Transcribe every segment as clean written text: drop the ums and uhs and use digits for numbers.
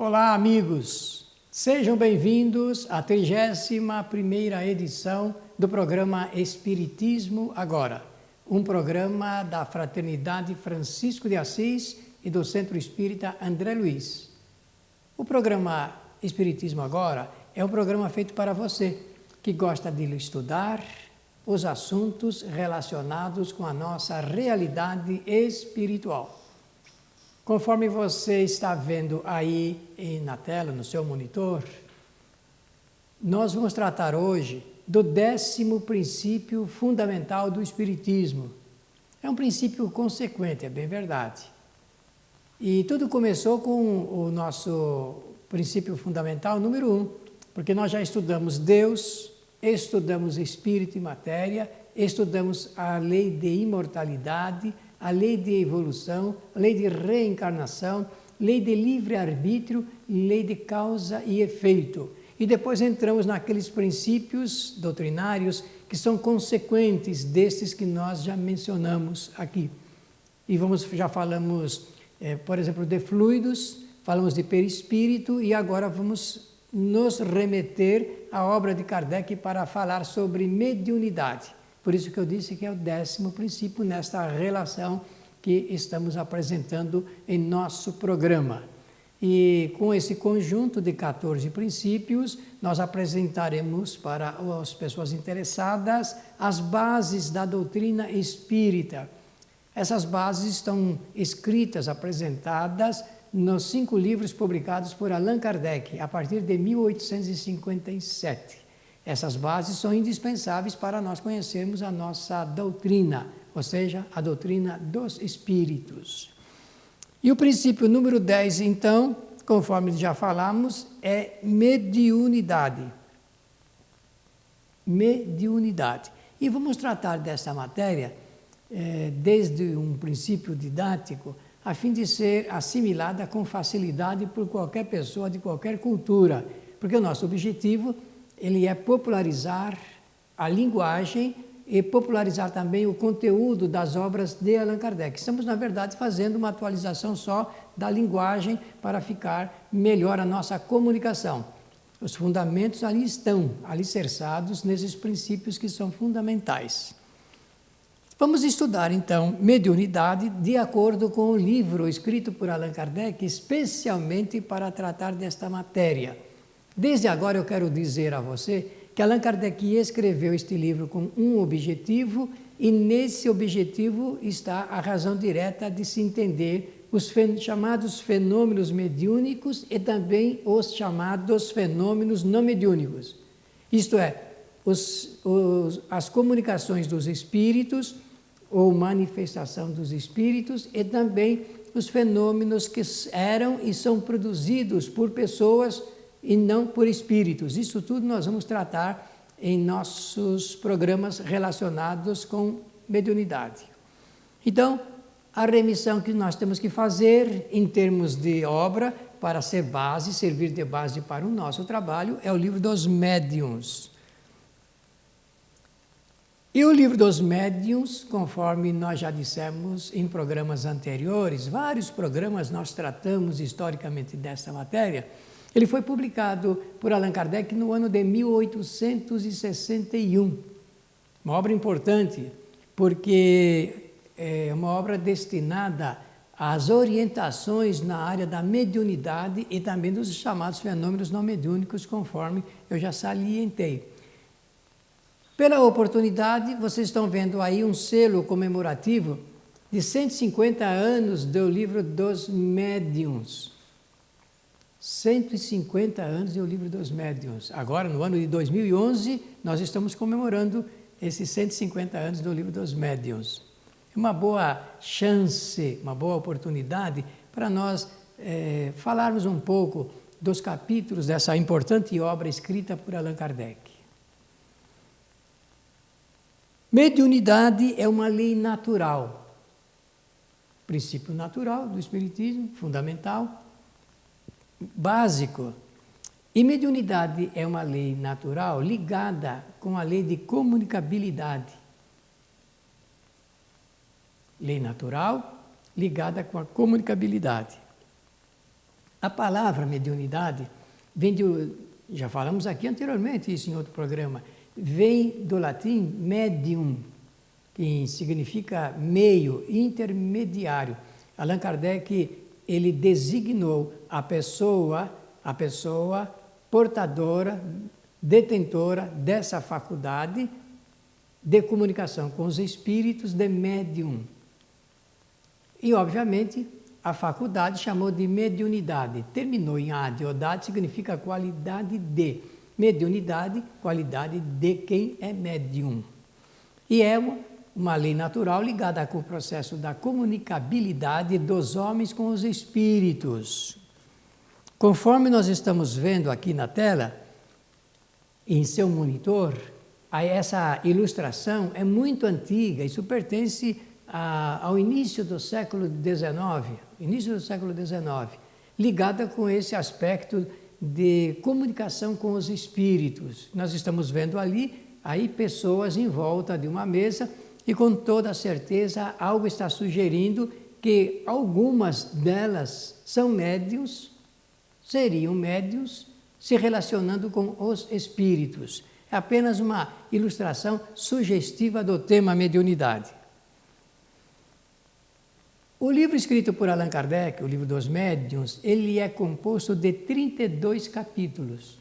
Olá, amigos! Sejam bem-vindos à 31ª edição do programa Espiritismo Agora, um programa da Fraternidade Francisco de Assis e do Centro Espírita André Luiz. O programa Espiritismo Agora é um programa feito para você que gosta de estudar os assuntos relacionados com a nossa realidade espiritual. Conforme você está vendo aí na tela, no seu monitor, nós vamos tratar hoje do 10º princípio fundamental do Espiritismo. É um princípio consequente, é bem verdade. E tudo começou com o nosso princípio fundamental número 1, porque nós já estudamos Deus, estudamos Espírito e Matéria, estudamos a lei de imortalidade, a lei de evolução, a lei de reencarnação, lei de livre-arbítrio, lei de causa e efeito. E depois entramos naqueles princípios doutrinários que são consequentes destes que nós já mencionamos aqui. E já falamos, por exemplo, de fluidos, falamos de perispírito e agora vamos nos remeter à obra de Kardec para falar sobre mediunidade. Por isso que eu disse que é o 10º princípio nesta relação que estamos apresentando em nosso programa. E com esse conjunto de 14 princípios, nós apresentaremos para as pessoas interessadas as bases da doutrina espírita. Essas bases estão escritas, apresentadas nos 5 livros publicados por Allan Kardec, a partir de 1857. Essas bases são indispensáveis para nós conhecermos a nossa doutrina, ou seja, a doutrina dos espíritos. E o princípio número 10, então, conforme já falamos, é mediunidade. Mediunidade. E vamos tratar dessa matéria desde um princípio didático, a fim de ser assimilada com facilidade por qualquer pessoa de qualquer cultura, porque o nosso objetivo ele é popularizar a linguagem e popularizar também o conteúdo das obras de Allan Kardec. Estamos, na verdade, fazendo uma atualização só da linguagem para ficar melhor a nossa comunicação. Os fundamentos ali estão alicerçados nesses princípios que são fundamentais. Vamos estudar, então, mediunidade de acordo com o livro escrito por Allan Kardec, especialmente para tratar desta matéria. Desde agora eu quero dizer a você que Allan Kardec escreveu este livro com um objetivo e nesse objetivo está a razão direta de se entender os chamados fenômenos mediúnicos e também os chamados fenômenos não mediúnicos. Isto é, as comunicações dos espíritos ou manifestação dos espíritos e também os fenômenos que eram e são produzidos por pessoas e não por espíritos. Isso tudo nós vamos tratar em nossos programas relacionados com mediunidade. Então, a remissão que nós temos que fazer em termos de obra, para ser base, servir de base para o nosso trabalho, é o Livro dos Médiuns. E o Livro dos Médiuns, conforme nós já dissemos em programas anteriores, vários programas nós tratamos historicamente dessa matéria. Ele foi publicado por Allan Kardec no ano de 1861. Uma obra importante, porque é uma obra destinada às orientações na área da mediunidade e também dos chamados fenômenos não mediúnicos, conforme eu já salientei. Pela oportunidade, vocês estão vendo aí um selo comemorativo de 150 anos do Livro dos Médiuns. 150 anos do Livro dos Médiuns. Agora, no ano de 2011, nós estamos comemorando esses 150 anos do Livro dos Médiuns. É uma boa chance, uma boa oportunidade para nós falarmos um pouco dos capítulos dessa importante obra escrita por Allan Kardec. Mediunidade é uma lei natural, princípio natural do Espiritismo, fundamental, básico. E mediunidade é uma lei natural ligada com a lei de comunicabilidade. Lei natural ligada com a comunicabilidade. A palavra mediunidade vem já falamos aqui anteriormente isso em outro programa, vem do latim medium, que significa meio, intermediário. Allan Kardec, ele designou a pessoa portadora, detentora dessa faculdade de comunicação com os espíritos de médium. E, obviamente, a faculdade chamou de mediunidade. Terminou em adiodade, significa qualidade de. Mediunidade, qualidade de quem é médium. E é uma lei natural ligada com o processo da comunicabilidade dos homens com os espíritos. Conforme nós estamos vendo aqui na tela, em seu monitor, essa ilustração é muito antiga, isso pertence ao início do século XIX, ligada com esse aspecto de comunicação com os espíritos. Nós estamos vendo aí pessoas em volta de uma mesa e com toda certeza algo está sugerindo que algumas delas são médiuns, seriam médiuns se relacionando com os espíritos. É apenas uma ilustração sugestiva do tema mediunidade. O livro escrito por Allan Kardec, o livro dos médiuns, ele é composto de 32 capítulos.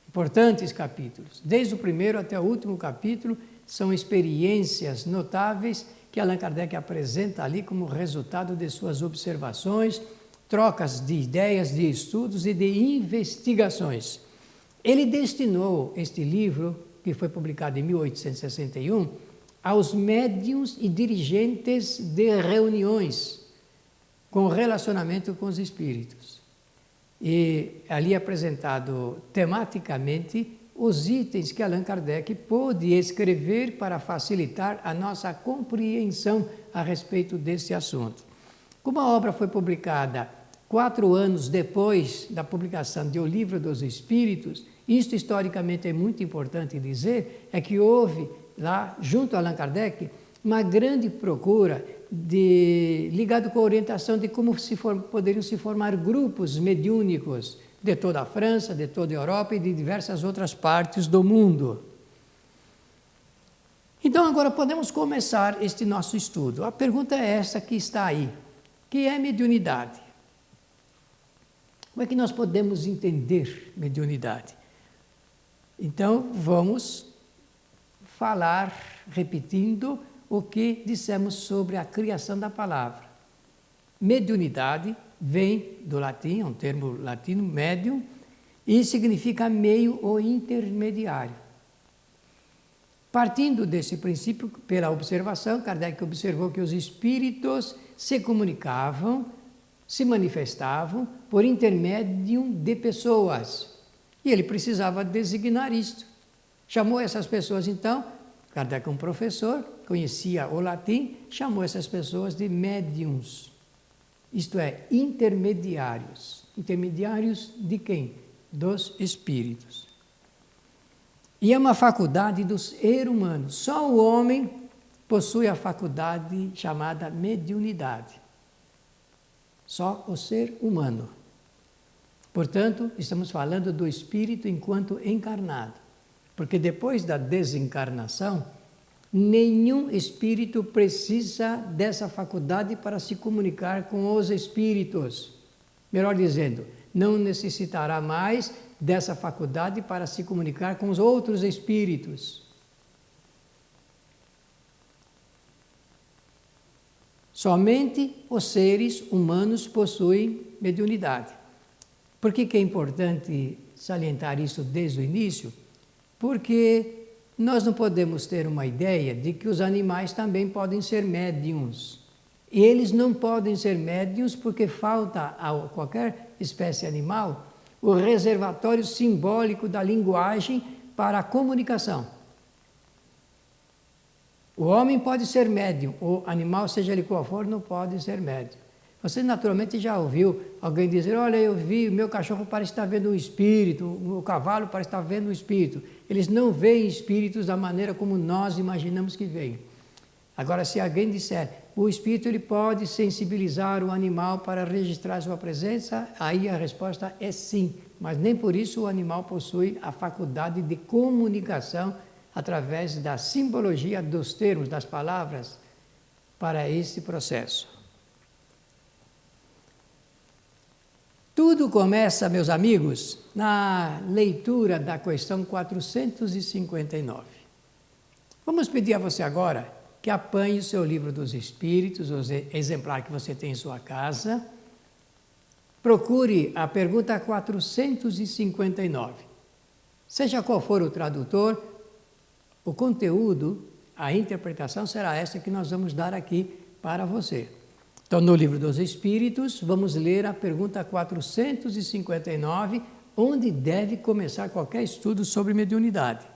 Importantes capítulos. Desde o primeiro até o último capítulo, são experiências notáveis que Allan Kardec apresenta ali como resultado de suas observações, trocas de ideias, de estudos e de investigações. Ele destinou este livro, que foi publicado em 1861, aos médiuns e dirigentes de reuniões com relacionamento com os espíritos. E ali é apresentado tematicamente os itens que Allan Kardec pôde escrever para facilitar a nossa compreensão a respeito desse assunto. Como a obra foi publicada 4 anos depois da publicação de O Livro dos Espíritos, isto historicamente é muito importante dizer, é que houve lá, junto a Allan Kardec, uma grande procura ligado com a orientação de como poderiam se formar grupos mediúnicos de toda a França, de toda a Europa e de diversas outras partes do mundo. Então, agora podemos começar este nosso estudo. A pergunta é essa que está aí. O que é mediunidade? Como é que nós podemos entender mediunidade? Então, vamos falar, repetindo o que dissemos sobre a criação da palavra. Mediunidade vem do latim, é um termo latino, medium, e significa meio ou intermediário. Partindo desse princípio, pela observação, Kardec observou que os espíritos se comunicavam, se manifestavam por intermédio de pessoas. E ele precisava designar isto. Chamou essas pessoas, então, Kardec, um professor, conhecia o latim, chamou essas pessoas de médiuns. Isto é, intermediários. Intermediários de quem? Dos espíritos. E é uma faculdade do ser humano. Só o homem possui a faculdade chamada mediunidade. Só o ser humano. Portanto, estamos falando do espírito enquanto encarnado. Porque depois da desencarnação, nenhum espírito precisa dessa faculdade para se comunicar com os espíritos. Melhor dizendo, não necessitará mais dessa faculdade para se comunicar com os outros espíritos. Somente os seres humanos possuem mediunidade. Por que é importante salientar isso desde o início? Porque nós não podemos ter uma ideia de que os animais também podem ser médiuns. E eles não podem ser médiuns porque falta a qualquer espécie animal o reservatório simbólico da linguagem para a comunicação. O homem pode ser médium, o animal, seja ele qual for, não pode ser médium. Você naturalmente já ouviu alguém dizer, olha, eu vi, meu cachorro parece estar vendo um espírito, o cavalo parece estar vendo um espírito. Eles não veem espíritos da maneira como nós imaginamos que veem. Agora, se alguém disser, o espírito ele pode sensibilizar o animal para registrar sua presença? Aí a resposta é sim, mas nem por isso o animal possui a faculdade de comunicação através da simbologia dos termos, das palavras, para esse processo. Tudo começa, meus amigos, na leitura da questão 459. Vamos pedir a você agora que apanhe o seu livro dos Espíritos, o exemplar que você tem em sua casa. Procure a pergunta 459. Seja qual for o tradutor, o conteúdo, a interpretação será essa que nós vamos dar aqui para você. Então, no livro dos Espíritos, vamos ler a pergunta 459, onde deve começar qualquer estudo sobre mediunidade.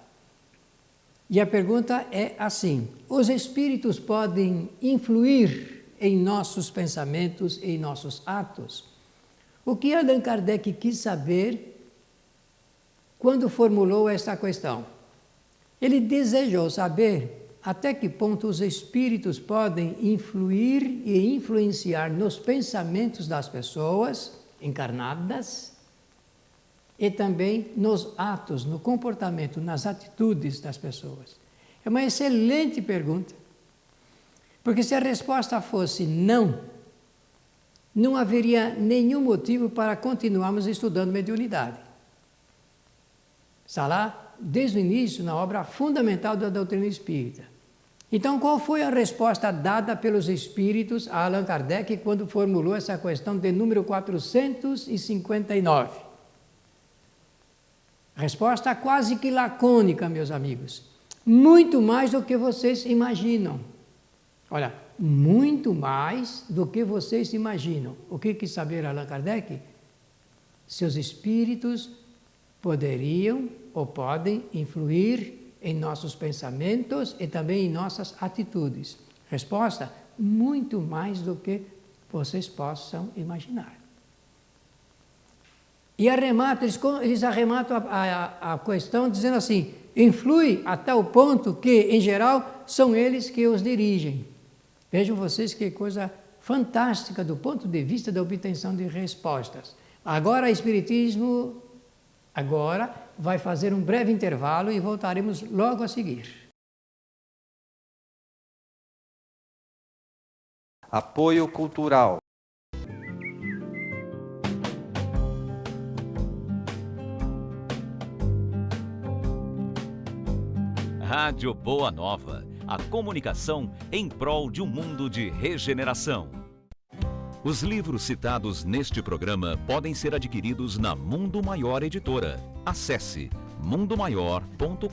E a pergunta é assim: os espíritos podem influir em nossos pensamentos e em nossos atos? O que Allan Kardec quis saber quando formulou esta questão? Ele desejou saber até que ponto os espíritos podem influir e influenciar nos pensamentos das pessoas encarnadas e também nos atos, no comportamento, nas atitudes das pessoas. É uma excelente pergunta, porque se a resposta fosse não, não haveria nenhum motivo para continuarmos estudando mediunidade. Está lá, desde o início, na obra fundamental da doutrina espírita. Então, qual foi a resposta dada pelos espíritos a Allan Kardec quando formulou essa questão de número 459? Resposta quase que lacônica, meus amigos. Muito mais do que vocês imaginam. Olha, muito mais do que vocês imaginam. O que quis saber Allan Kardec? Se os espíritos poderiam ou podem influir em nossos pensamentos e também em nossas atitudes. Resposta: muito mais do que vocês possam imaginar. E eles arrematam a questão dizendo assim: influi a tal ponto que, em geral, são eles que os dirigem. Vejam vocês que coisa fantástica do ponto de vista da obtenção de respostas. Agora, o Espiritismo vai fazer um breve intervalo e voltaremos logo a seguir. Apoio cultural. Rádio Boa Nova, a comunicação em prol de um mundo de regeneração. Os livros citados neste programa podem ser adquiridos na Mundo Maior Editora. Acesse mundomaior.com.br.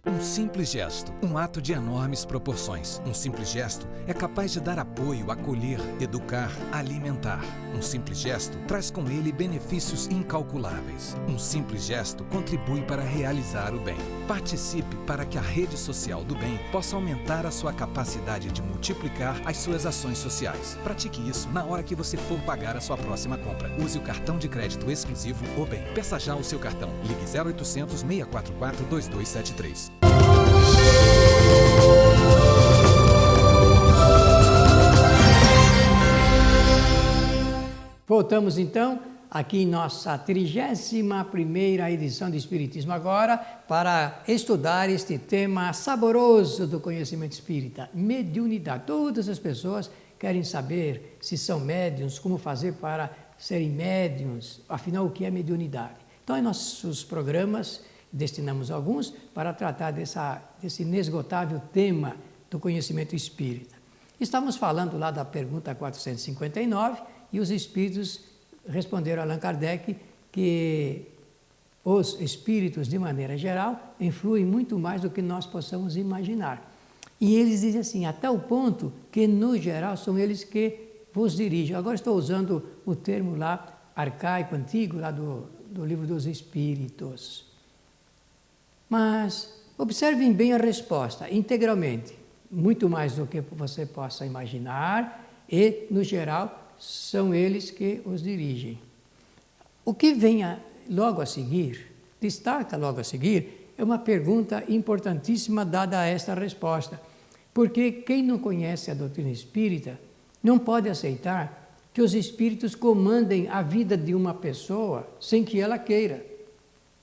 Um simples gesto, um ato de enormes proporções. Um simples gesto é capaz de dar apoio, acolher, educar, alimentar. Um simples gesto traz com ele benefícios incalculáveis. Um simples gesto contribui para realizar o bem. Participe para que a rede social do bem possa aumentar a sua capacidade de multiplicar as suas ações sociais. Pratique isso na hora que você for pagar a sua próxima compra. Use o cartão de crédito exclusivo O Bem. Peça já o seu cartão. Ligue 0800 644 2273. Voltamos então aqui em nossa 31ª edição de Espiritismo Agora para estudar este tema saboroso do conhecimento espírita, mediunidade. Todas as pessoas querem saber se são médiuns, como fazer para serem médiuns, afinal o que é mediunidade. Então em nossos programas destinamos alguns para tratar desse inesgotável tema do conhecimento espírita. Estamos falando lá da pergunta 459 e os espíritos responderam a Allan Kardec que os espíritos, de maneira geral, influem muito mais do que nós possamos imaginar. E eles dizem assim, a tal ponto que, no geral, são eles que vos dirigem. Agora estou usando o termo lá, arcaico, antigo, lá do Livro dos Espíritos. Mas observem bem a resposta, integralmente. Muito mais do que você possa imaginar e, no geral, são eles que os dirigem. O que vem logo a seguir, destaca logo a seguir, É uma pergunta importantíssima dada esta resposta, porque quem não conhece a doutrina espírita não pode aceitar que os espíritos comandem a vida de uma pessoa sem que ela queira.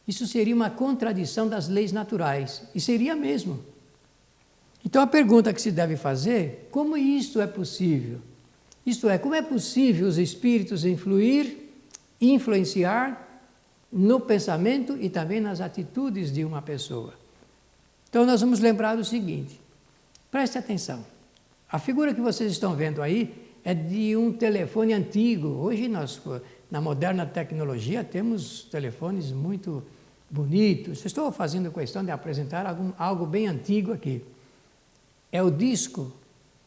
Isso seria uma contradição das leis naturais, e seria mesmo. Então a pergunta que se deve fazer, como isto é possível? Isto é, como é possível os espíritos influenciar no pensamento e também nas atitudes de uma pessoa? Então nós vamos lembrar o seguinte, preste atenção, a figura que vocês estão vendo aí é de um telefone antigo. Hoje nós, na moderna tecnologia, temos telefones muito bonitos. Estou fazendo questão de apresentar algo bem antigo aqui. É o disco.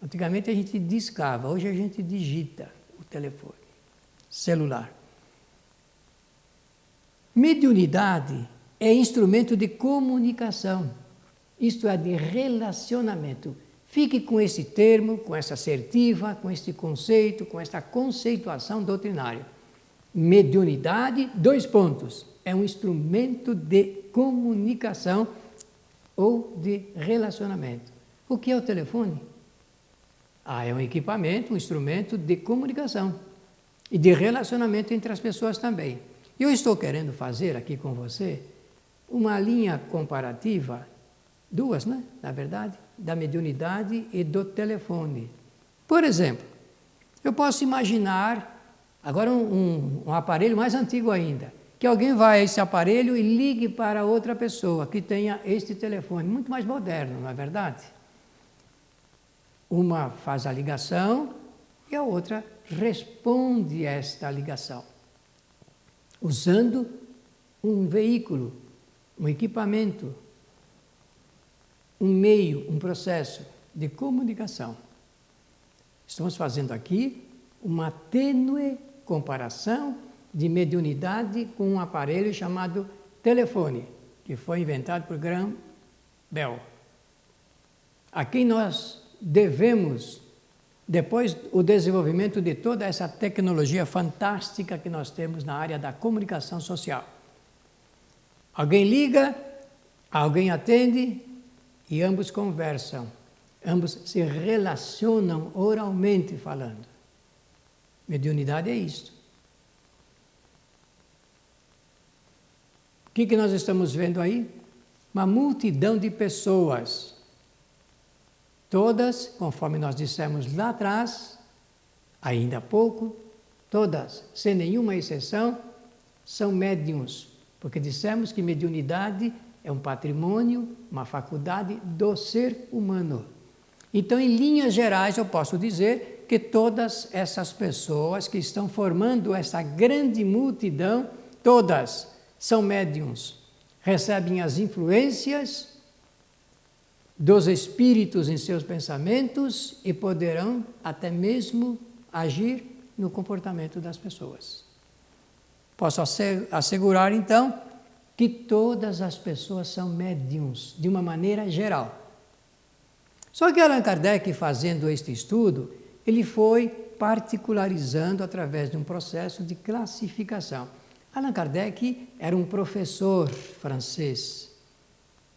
Antigamente a gente discava, hoje a gente digita o telefone celular. Mediunidade é instrumento de comunicação, isto é, de relacionamento. Fique com esse termo, com essa assertiva, com este conceito, com esta conceituação doutrinária. Mediunidade, é um instrumento de comunicação ou de relacionamento. O que é o telefone? É um equipamento, um instrumento de comunicação e de relacionamento entre as pessoas também. Eu estou querendo fazer aqui com você uma linha comparativa, duas, né? Na verdade, da mediunidade e do telefone. Por exemplo, eu posso imaginar, agora um aparelho mais antigo ainda, que alguém vai a esse aparelho e ligue para outra pessoa que tenha este telefone, muito mais moderno, não é verdade? Uma faz a ligação e a outra responde a esta ligação, usando um veículo, um equipamento, um meio, um processo de comunicação. Estamos fazendo aqui uma tênue comparação de mediunidade com um aparelho chamado telefone, que foi inventado por Graham Bell, a quem nós devemos, depois, o desenvolvimento de toda essa tecnologia fantástica que nós temos na área da comunicação social. Alguém liga, alguém atende e ambos conversam, ambos se relacionam oralmente falando. Mediunidade é isto. O que nós estamos vendo aí? Uma multidão de pessoas, todas, conforme nós dissemos lá atrás, ainda há pouco, todas, sem nenhuma exceção, são médiuns, porque dissemos que mediunidade é um patrimônio, uma faculdade do ser humano. Então, em linhas gerais, eu posso dizer que todas essas pessoas que estão formando essa grande multidão, todas são médiuns, recebem as influências dos espíritos em seus pensamentos e poderão até mesmo agir no comportamento das pessoas. Posso assegurar, então, que todas as pessoas são médiuns, de uma maneira geral. Só que Allan Kardec, fazendo este estudo, ele foi particularizando através de um processo de classificação. Allan Kardec era um professor francês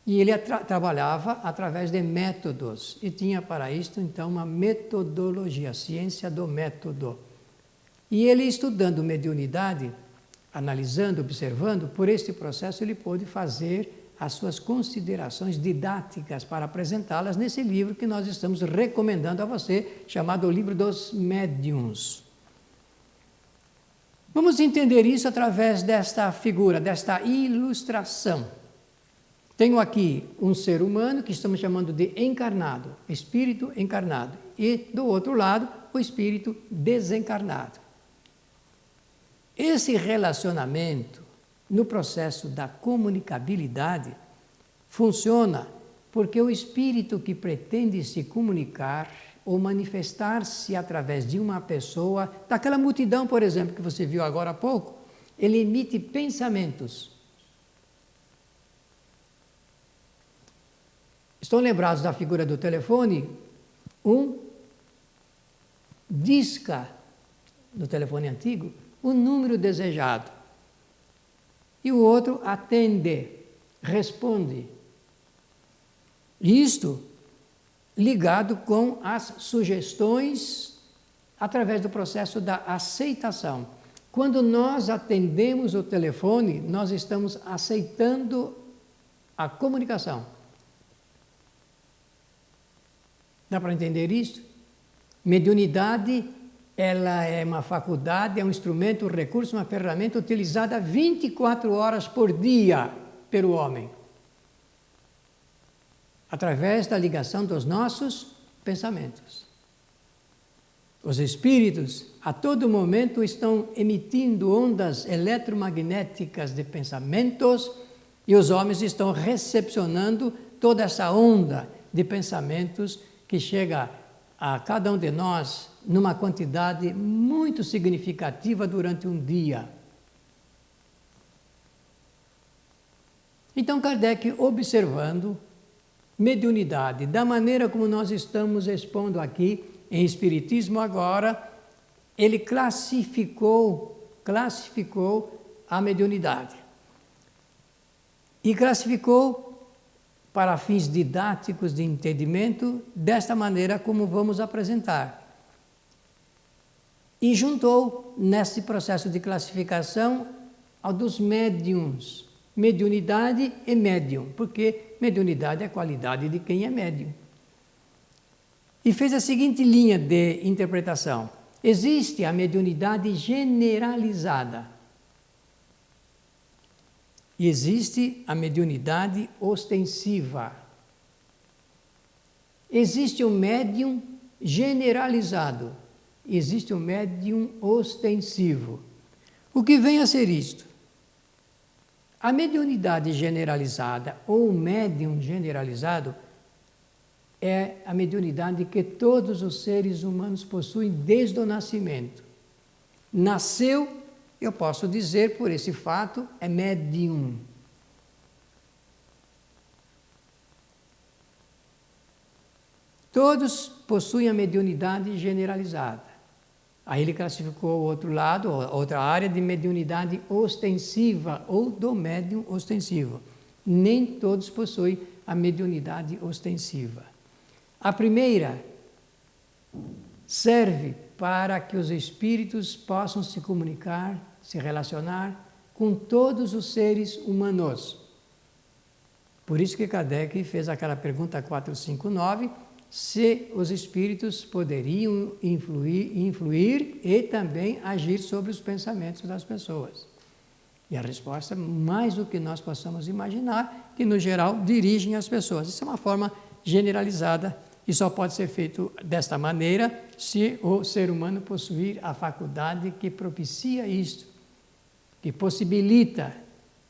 e ele trabalhava através de métodos e tinha para isto, então, uma metodologia, a ciência do método. E ele, estudando mediunidade, analisando, observando, por este processo ele pôde fazer as suas considerações didáticas para apresentá-las nesse livro que nós estamos recomendando a você, chamado O Livro dos Médiuns. Vamos entender isso através desta figura, desta ilustração. Tenho aqui um ser humano que estamos chamando de encarnado, espírito encarnado, e do outro lado, o espírito desencarnado. Esse relacionamento, no processo da comunicabilidade, funciona porque o espírito que pretende se comunicar ou manifestar-se através de uma pessoa, daquela multidão, por exemplo, que você viu agora há pouco, ele emite pensamentos. Estão lembrados da figura do telefone? Um disca, no telefone antigo, o número desejado. E o outro atende. responde. Isto ligado com as sugestões através do processo da aceitação. Quando nós atendemos o telefone, nós estamos aceitando a comunicação. Dá para entender isso? Mediunidade, ela é uma faculdade, é um instrumento, um recurso, uma ferramenta utilizada 24 horas por dia pelo homem, através da ligação dos nossos pensamentos. Os espíritos, a todo momento, estão emitindo ondas eletromagnéticas de pensamentos e os homens estão recepcionando toda essa onda de pensamentos que chega a cada um de nós numa quantidade muito significativa durante um dia. Então, Kardec, observando mediunidade, da maneira como nós estamos expondo aqui em Espiritismo Agora, ele classificou a mediunidade. E classificou para fins didáticos de entendimento, desta maneira como vamos apresentar. E juntou, nesse processo de classificação, ao dos médiums, mediunidade e médium, porque mediunidade é a qualidade de quem é médium. E fez a seguinte linha de interpretação: existe a mediunidade generalizada. E existe a mediunidade ostensiva. Existe o médium generalizado. Existe o médium ostensivo. O que vem a ser isto? A mediunidade generalizada ou o médium generalizado é a mediunidade que todos os seres humanos possuem desde o nascimento. Nasceu, eu posso dizer por esse fato, é médium. Todos possuem a mediunidade generalizada. Aí ele classificou o outro lado, outra área de mediunidade ostensiva ou do médium ostensivo. Nem todos possuem a mediunidade ostensiva. A primeira serve para que os espíritos possam se comunicar, se relacionar com todos os seres humanos. Por isso que Kardec fez aquela pergunta 459, se os espíritos poderiam influir e também agir sobre os pensamentos das pessoas. E a resposta, mais do que nós possamos imaginar, que no geral dirigem as pessoas. Isso é uma forma generalizada e só pode ser feito desta maneira se o ser humano possuir a faculdade que propicia isto, que possibilita.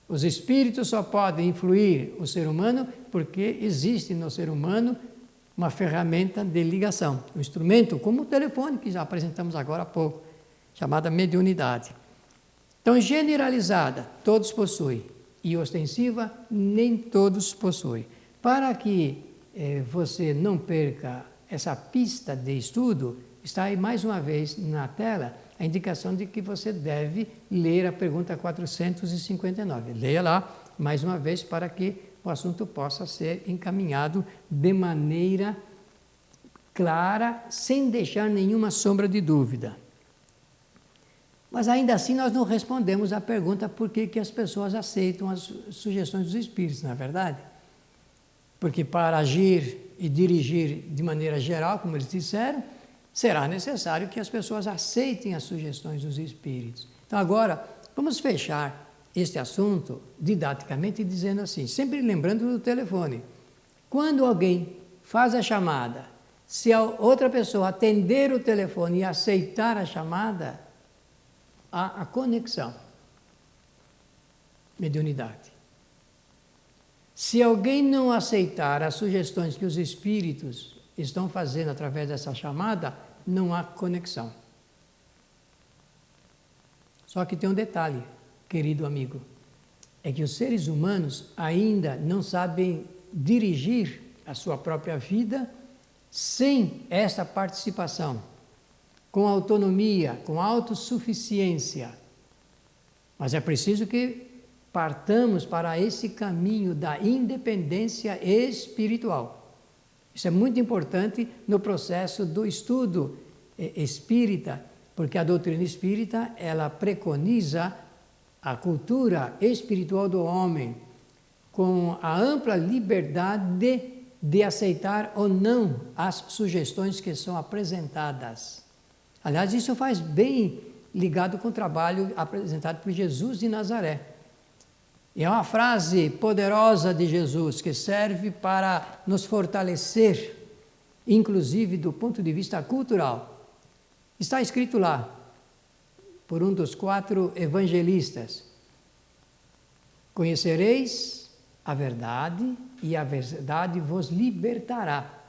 Os espíritos só podem influir o ser humano porque existe no ser humano uma ferramenta de ligação, um instrumento como o telefone que já apresentamos agora há pouco, chamada mediunidade. Então, generalizada, todos possuem, e ostensiva, nem todos possuem. Para que você não perca essa pista de estudo, está aí mais uma vez na tela a indicação de que você deve ler a pergunta 459. Leia lá mais uma vez para que o assunto possa ser encaminhado de maneira clara, sem deixar nenhuma sombra de dúvida. Mas ainda assim nós não respondemos à pergunta por que as pessoas aceitam as sugestões dos espíritos, não é verdade? Porque para agir e dirigir de maneira geral, como eles disseram, será necessário que as pessoas aceitem as sugestões dos espíritos. Então agora, vamos fechar este assunto didaticamente dizendo assim, sempre lembrando do telefone. Quando alguém faz a chamada, se a outra pessoa atender o telefone e aceitar a chamada, há a conexão, mediunidade. Se alguém não aceitar as sugestões que os espíritos estão fazendo através dessa chamada, não há conexão. Só que tem um detalhe, querido amigo, é que os seres humanos ainda não sabem dirigir a sua própria vida sem esta participação, com autonomia, com autossuficiência. Mas é preciso que partamos para esse caminho da independência espiritual. Isso é muito importante no processo do estudo espírita, porque a doutrina espírita, ela preconiza a cultura espiritual do homem com a ampla liberdade de aceitar ou não as sugestões que são apresentadas. Aliás, isso faz bem ligado com o trabalho apresentado por Jesus de Nazaré. E é uma frase poderosa de Jesus que serve para nos fortalecer, inclusive do ponto de vista cultural. Está escrito lá, por um dos 4 evangelistas: conhecereis a verdade e a verdade vos libertará.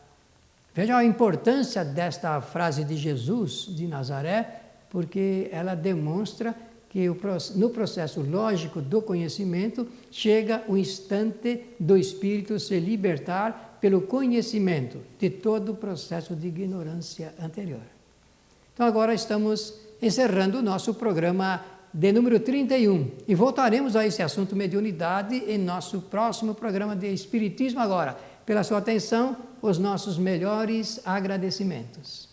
Vejam a importância desta frase de Jesus de Nazaré, porque ela demonstra que no processo lógico do conhecimento chega o instante do espírito se libertar pelo conhecimento de todo o processo de ignorância anterior. Então agora estamos encerrando o nosso programa de número 31 e voltaremos a esse assunto mediunidade em nosso próximo programa de Espiritismo Agora. Pela sua atenção, os nossos melhores agradecimentos.